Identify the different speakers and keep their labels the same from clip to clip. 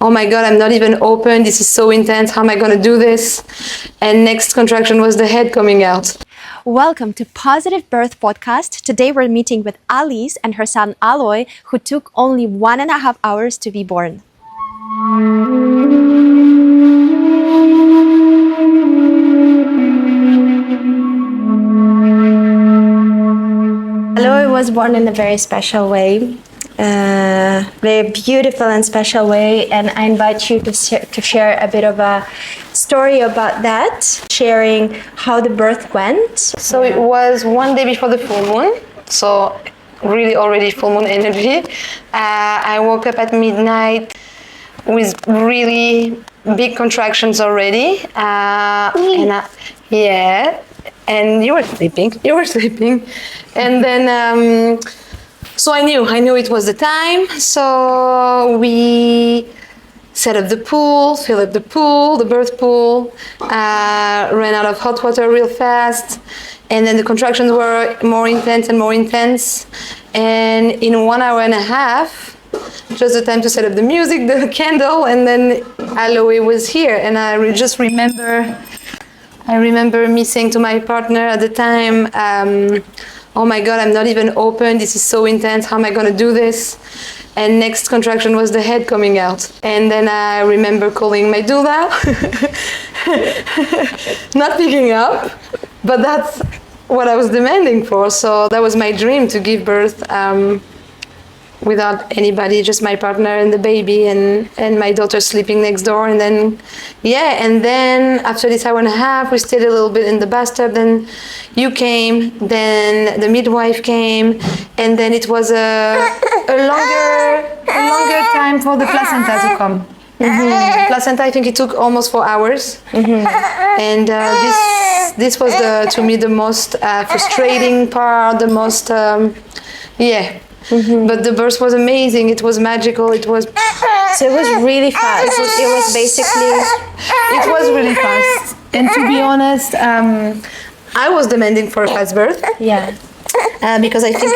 Speaker 1: oh my God, I'm not even open. This is so intense. How am I going to do this? And next contraction was the head coming out.
Speaker 2: Welcome to Positive Birth Podcast. Today we're meeting with Alice and her son Aloe, who took only 1.5 hours to be born. Aloe was born in a very special way, very beautiful and special way, and I invite you to share a bit of a story about that, sharing how the birth went.
Speaker 1: So it was one day before the full moon, so really already full moon energy. I woke up at midnight with really big contractions already, and you were sleeping, and then so I knew it was the time. So we set up the pool, fill up the pool, the birth pool, ran out of hot water real fast, and then the contractions were more intense, and in 1.5 hours, just the time to set up the music, the candle, and then Aloe was here, and I remember me saying to my partner at the time, oh my God, I'm not even open. This is so intense. How am I going to do this? And next contraction was the head coming out. And then I remember calling my doula, not picking up, but that's what I was demanding for. So that was my dream, to give birth without anybody, just my partner and the baby and my daughter sleeping next door. And then, and then after this 1.5 hours, we stayed a little bit in the bathtub. Then you came, then the midwife came, and then it was a longer time for the placenta to come. Placenta, I think it took almost 4 hours. And this was to me the most frustrating part, the most, But the birth was amazing. It was magical.
Speaker 2: So it was really fast. It was basically.
Speaker 1: It was really fast. And to be honest, I was demanding for a fast birth.
Speaker 2: Yeah.
Speaker 1: Because I think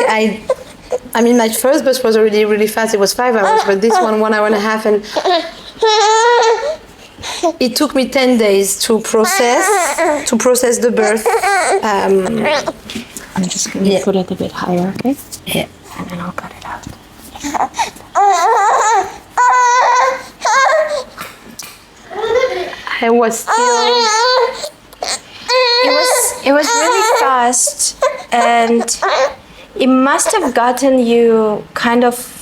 Speaker 1: I mean, my first birth was already really fast. It was 5 hours, but this one 1.5 hours, and it took me 10 days to process the birth.
Speaker 2: I'm just going to put it a bit higher, okay?
Speaker 1: Yeah.
Speaker 2: And then I'll cut it out.
Speaker 1: I was still.
Speaker 2: It was really fast, and it must have gotten you kind of.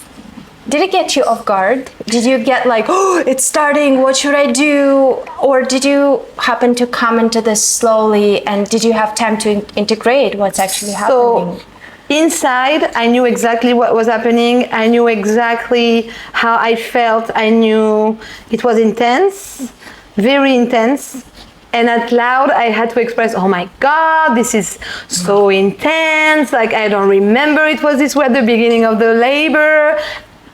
Speaker 2: Did it get you off guard? Did you get like, oh, it's starting, what should I do? Or did you happen to come into this slowly, and did you have time to integrate what's actually happening?
Speaker 1: So, inside, I knew exactly what was happening. I knew exactly how I felt. I knew it was intense, very intense. And out loud, I had to express, oh my God, this is so intense. Like, I don't remember it was this way at the beginning of the labor.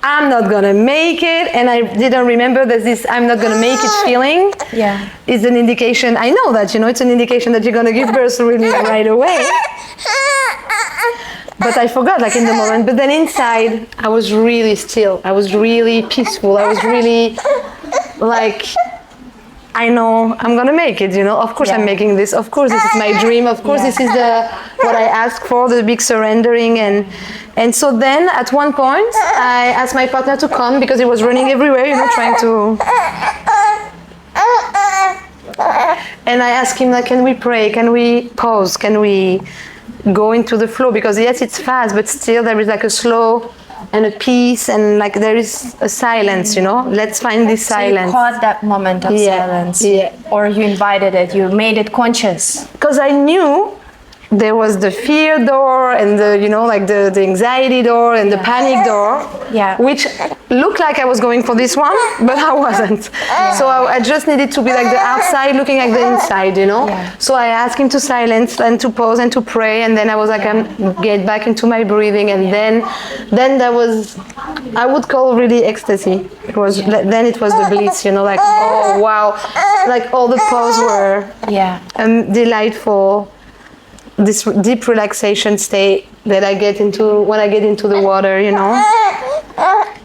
Speaker 1: I'm not gonna make it. And I didn't remember that this I'm not gonna make it feeling is an indication. I know that, it's an indication that you're gonna give birth really right away. But I forgot, like, in the moment. But then inside, I was really still. I was really peaceful. I was really like, I know I'm gonna make it, Of course I'm making this. Of course this is my dream. Of course this is what I asked for, the big surrendering. And so then at one point, I asked my partner to come because he was running everywhere, trying to... And I asked him, like, can we pray? Can we pause? Can we go into the flow? Because yes, it's fast, but still there is like a slow and a peace, and like there is a silence, Let's find this silence.
Speaker 2: So you caught that moment of silence.
Speaker 1: Yeah.
Speaker 2: Or you invited it, you made it conscious.
Speaker 1: Because I knew there was the fear door and the, like the anxiety door and the panic door, which looked like I was going for this one, but I wasn't. So I just needed to be like the outside looking like the inside, So I asked him to silence and to pause and to pray, and then I was like, get back into my breathing, and then that was, I would call really ecstasy. Then it was the bliss, like, oh wow, like all the pause were delightful. This deep relaxation state that I get into when I get into the water,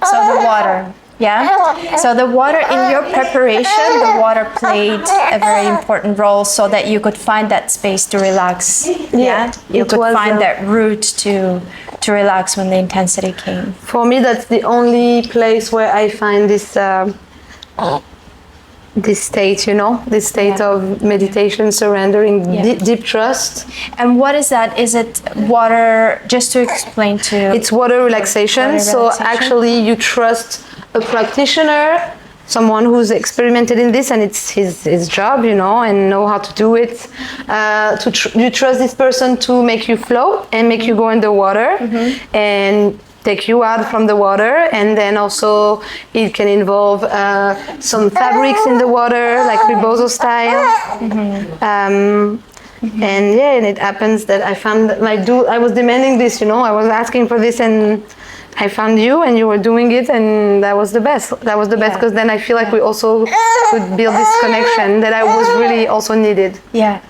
Speaker 2: So the water. Yeah. So the water in your preparation, the water played a very important role so that you could find that space to relax. Yeah. You could find that route to relax when the intensity came.
Speaker 1: For me, that's the only place where I find this this state, you know, this state of meditation, surrendering, deep trust.
Speaker 2: And what is that? Is it water, just to explain to...
Speaker 1: It's water relaxation. So actually you trust a practitioner, someone who's experimented in this and it's his job, you know, and know how to do it. You trust this person to make you float and make you go in the water and take you out from the water. And then also it can involve some fabrics in the water, like rebozo style. And yeah, and it happens that I found that I was demanding this, you know, I was asking for this, and I found you and you were doing it, and that was the best. That was the best, because then I feel like we also could build this connection that I was really also needed.
Speaker 2: Yeah.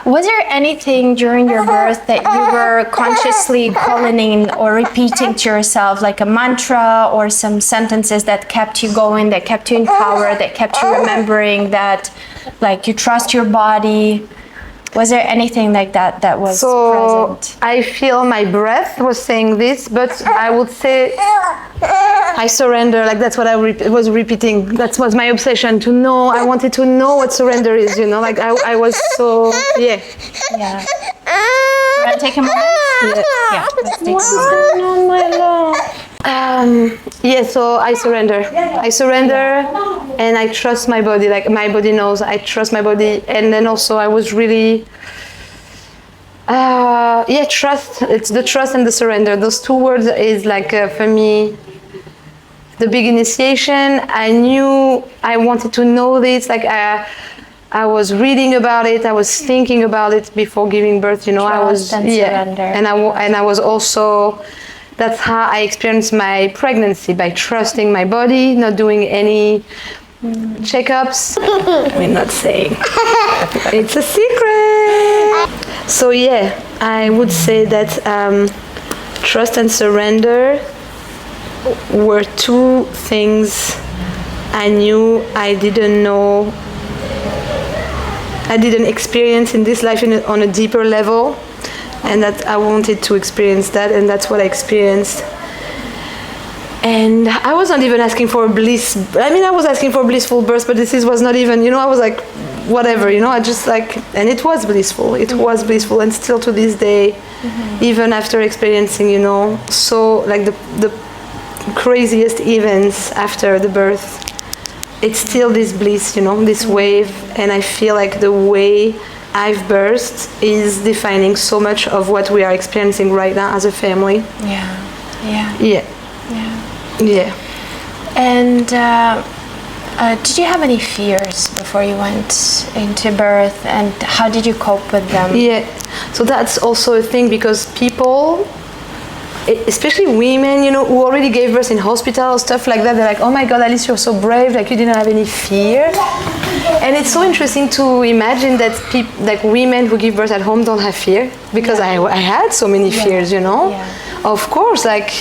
Speaker 2: Was there anything during your birth that you were consciously calling in or repeating to yourself, like a mantra or some sentences that kept you going, that kept you in power, that kept you remembering that, like, you trust your body? Was there anything like that that was present?
Speaker 1: I feel my breath was saying this, but I would say I surrender. Like, that's what I was repeating. That was my obsession, to know. I wanted to know what surrender is, you know. Like, I was so,
Speaker 2: Yeah. You want to take a moment? Yeah. Let's take a moment.
Speaker 1: Oh, my love. Yeah, so I surrender. I surrender, and I trust my body. Like, my body knows. I trust my body. And then also I was really, trust. It's the trust and the surrender. Those two words is like, for me, the big initiation. I knew I wanted to know this. Like, I was reading about it. I was thinking about it before giving birth. You know,
Speaker 2: Trust
Speaker 1: I was
Speaker 2: and surrender.
Speaker 1: And I was also. That's how I experienced my pregnancy, by trusting my body, not doing any checkups. We're not saying. It's a secret. So yeah, I would say that trust and surrender were two things I knew I didn't know, I didn't experience in this life on a deeper level. And that I wanted to experience that, and that's what I experienced. And I wasn't even asking for bliss. I mean, I was asking for blissful birth, but this was not even, you know, I was like, whatever, you know, I just like, and it was blissful. It was blissful, and still to this day, even after experiencing, you know, so like the craziest events after the birth, it's still this bliss, you know, this wave. And I feel like the way I've birthed is defining so much of what we are experiencing right now as a family.
Speaker 2: And did you have any fears before you went into birth, and how did you cope with them?
Speaker 1: Yeah, so that's also a thing, because people, especially women, you know, who already gave birth in hospital, stuff like that, they're like, oh my God, Alice, you're so brave, like you didn't have any fear. And it's so interesting to imagine that like women who give birth at home don't have fear, because I had so many fears, you know. Of course, like,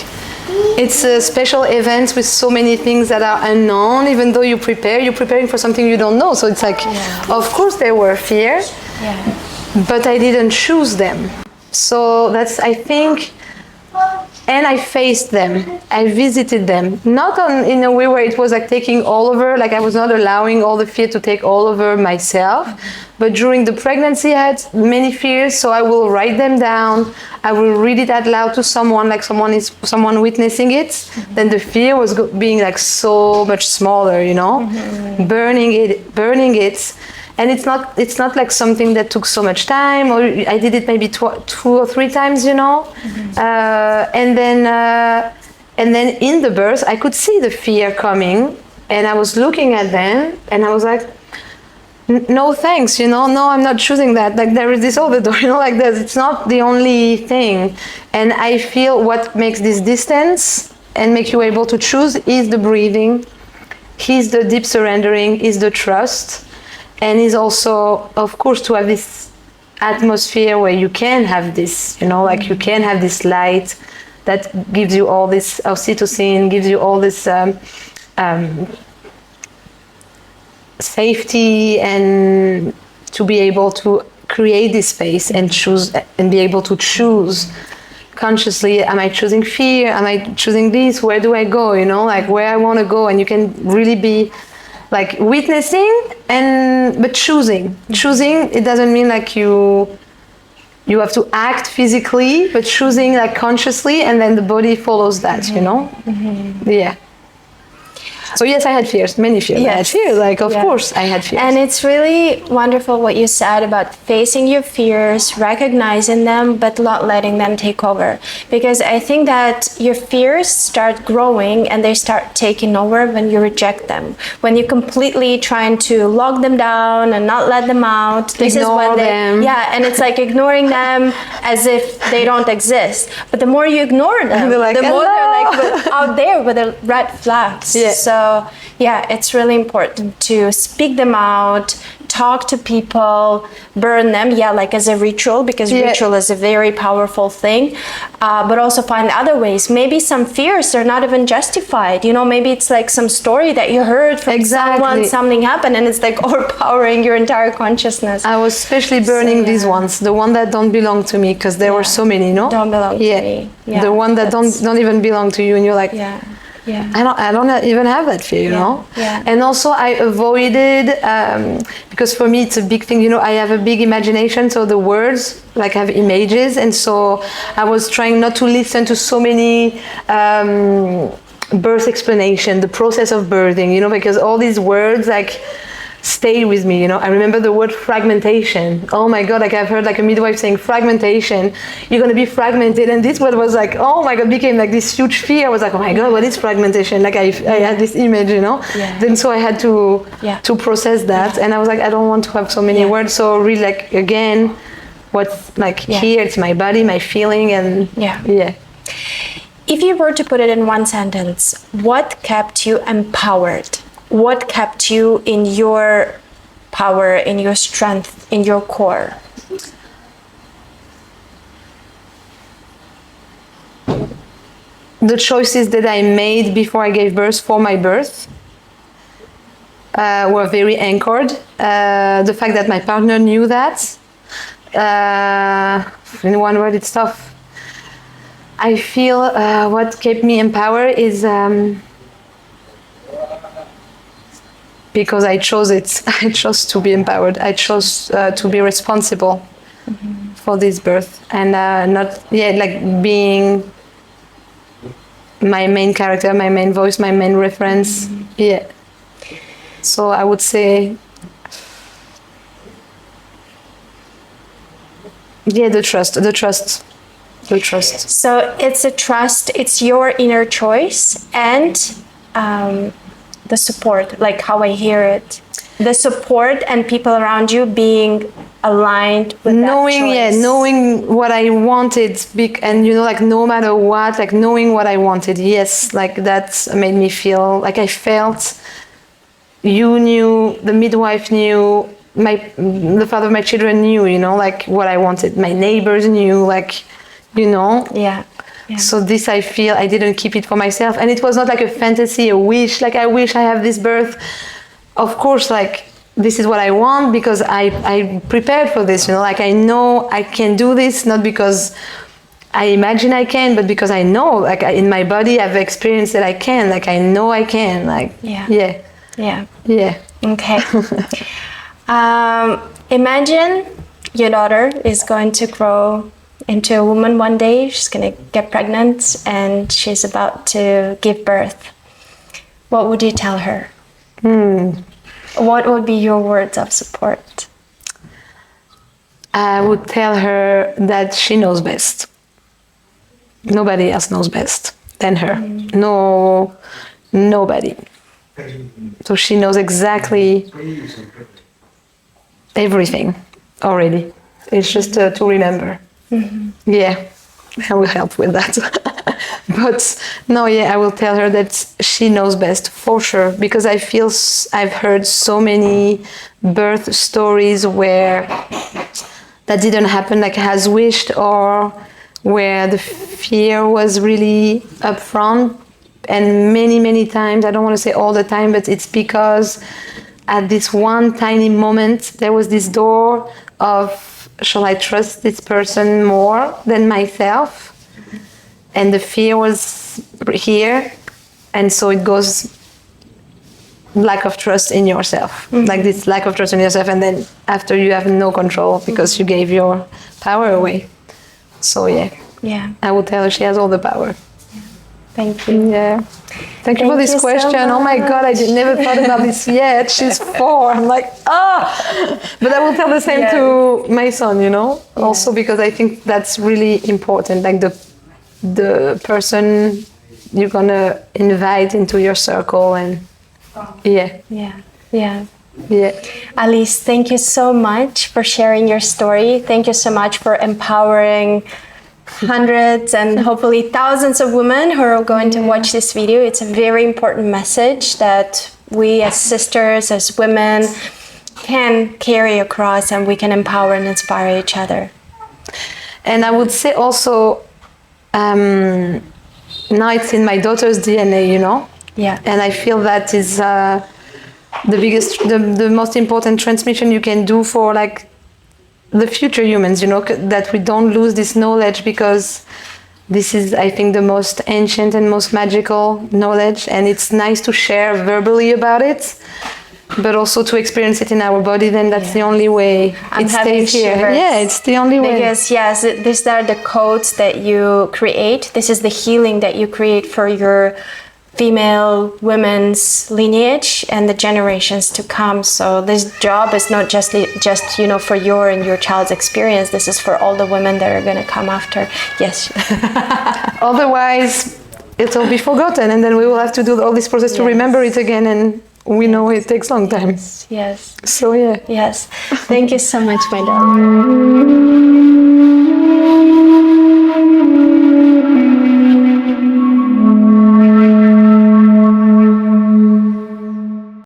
Speaker 1: it's a special event with so many things that are unknown. Even though you're preparing for something you don't know. So it's like, of course there were fears, but I didn't choose them. So that's, I think, and I faced them. I visited them, not in a way where it was like taking all over, like I was not allowing all the fear to take all over myself. But during the pregnancy, I had many fears, so I will write them down. I will read it out loud to someone, like someone witnessing it. Then the fear was being like so much smaller, you know, burning it. And it's not like something that took so much time, or I did it maybe 2 or 3 times, you know. And then in the birth, I could see the fear coming, and I was looking at them, and I was like, no thanks, you know, no, I'm not choosing that. Like, there is this other door, you know, like this. It's not the only thing. And I feel what makes this distance and make you able to choose is the breathing, is the deep surrendering, is the trust, and is also, of course, to have this atmosphere where you can have this, you know, like you can have this light that gives you all this oxytocin, gives you all this safety and to be able to create this space and choose and be able to choose consciously, am I choosing fear, am I choosing this, where do I go, you know, like where I want to go. And you can really be like witnessing and but choosing. It doesn't mean like you have to act physically, but choosing like consciously, and then the body follows that, you know. Yeah. So yes, I had fears, many fears.
Speaker 2: Yes.
Speaker 1: I had fears, like of course I had fears.
Speaker 2: And it's really wonderful what you said about facing your fears, recognizing them, but not letting them take over. Because I think that your fears start growing and they start taking over when you reject them. When you're completely trying to lock them down and not let them out. This
Speaker 1: Ignore
Speaker 2: is when
Speaker 1: them.
Speaker 2: Yeah, and it's like ignoring them as if they don't exist. But the more you ignore them,
Speaker 1: like,
Speaker 2: the more
Speaker 1: hello.
Speaker 2: they're like out there with the red flags.
Speaker 1: Yeah.
Speaker 2: So yeah, it's really important to speak them out, talk to people, burn them, like as a ritual, because ritual is a very powerful thing, but also find other ways. Maybe some fears are not even justified, you know, maybe it's like some story that you heard from someone, something happened, and it's like overpowering your entire consciousness.
Speaker 1: I was especially burning these ones, the one that don't belong to me, because there were so many, no?
Speaker 2: Don't belong to me. Yeah,
Speaker 1: the one that don't even belong to you, and you're like, I don't even have that fear, you know. And also I avoided because for me it's a big thing, you know. I have a big imagination, so the words like have images, and so I was trying not to listen to so many birth explanation, the process of birthing, you know, because all these words like stay with me, you know. I remember the word fragmentation. Oh my God, like I've heard like a midwife saying fragmentation, you're gonna be fragmented, and this word was like, oh my God, became like this huge fear. I was like, oh my God, what is fragmentation? Like I had this image, you know. Then so I had to process that, and I was like, I don't want to have so many words. So really like again, what's like here, it's my body, my feeling, and
Speaker 2: If you were to put it in one sentence, what kept you empowered? What kept you in your power, in your strength, in your core?
Speaker 1: The choices that I made before I gave birth for my birth were very anchored. The fact that my partner knew that, in one word, it's tough. I feel what kept me empowered is because I chose it. I chose to be empowered. I chose to be responsible for this birth, and not like being my main character, my main voice, my main reference. So I would say the trust.
Speaker 2: So it's a trust, it's your inner choice, and the support, like how I hear it, the support and people around you being aligned with
Speaker 1: knowing
Speaker 2: that choice.
Speaker 1: Knowing what I wanted, and you know, like no matter what, like knowing what I wanted. Yes, like that made me feel like I felt you knew, the midwife knew, the father of my children knew, you know, like what I wanted. My neighbors knew, like, you know. So this, I feel I didn't keep it for myself, and it was not like a fantasy, a wish, like I wish I have this birth. Of course, like this is what I want because I prepared for this, you know, like I know I can do this, not because I imagine I can, but because I know, like in my body I've experienced that I can, like I know I can, like
Speaker 2: Okay. Imagine your daughter is going to grow into a woman one day. She's going to get pregnant and she's about to give birth. What would you tell her? What would be your words of support?
Speaker 1: I would tell her that she knows best. Nobody else knows best than her. No, nobody. So she knows exactly everything already. It's just to remember. Yeah, I will help with that. But no, I will tell her that she knows best for sure, because I feel I've heard so many birth stories where that didn't happen like as wished, or where the fear was really upfront, And many times, I don't want to say all the time, but it's because at this one tiny moment, there was this door of, shall I trust this person more than myself? And the fear was here. And so it goes lack of trust in yourself, like this lack of trust in yourself. And then after you have no control because you gave your power away. So yeah, I will tell her she has all the power.
Speaker 2: Thank you.
Speaker 1: Yeah. Thank you for this question.
Speaker 2: So
Speaker 1: oh my God, I never thought about this yet. She's 4. I'm like, But I will tell the same to my son, you know, also because I think that's really important. Like the person you're gonna invite into your circle and
Speaker 2: Yeah. Alice, thank you so much for sharing your story. Thank you so much for empowering hundreds and hopefully thousands of women who are going to watch this video. It's a very important message that we as sisters, as women, can carry across, and we can empower and inspire each other.
Speaker 1: And I would say also, now it's in my daughter's DNA, you know?
Speaker 2: Yeah.
Speaker 1: And I feel that is the most important transmission you can do for like the future humans, you know, that we don't lose this knowledge, because this is, I think, the most ancient and most magical knowledge, and it's nice to share verbally about it, but also to experience it in our body. Then that's the only way it stays here. Yeah, it's the only way.
Speaker 2: Because yes, these are the codes that you create. This is the healing that you create for your female women's lineage and the generations to come. So this job is not just you know, for your and your child's experience. This is for all the women that are going to come after. Yes.
Speaker 1: Otherwise it'll be forgotten, and then we will have to do all this process to remember it again, and we know it takes a long time.
Speaker 2: Yes.
Speaker 1: So yeah.
Speaker 2: Yes. Thank you so much, my darling.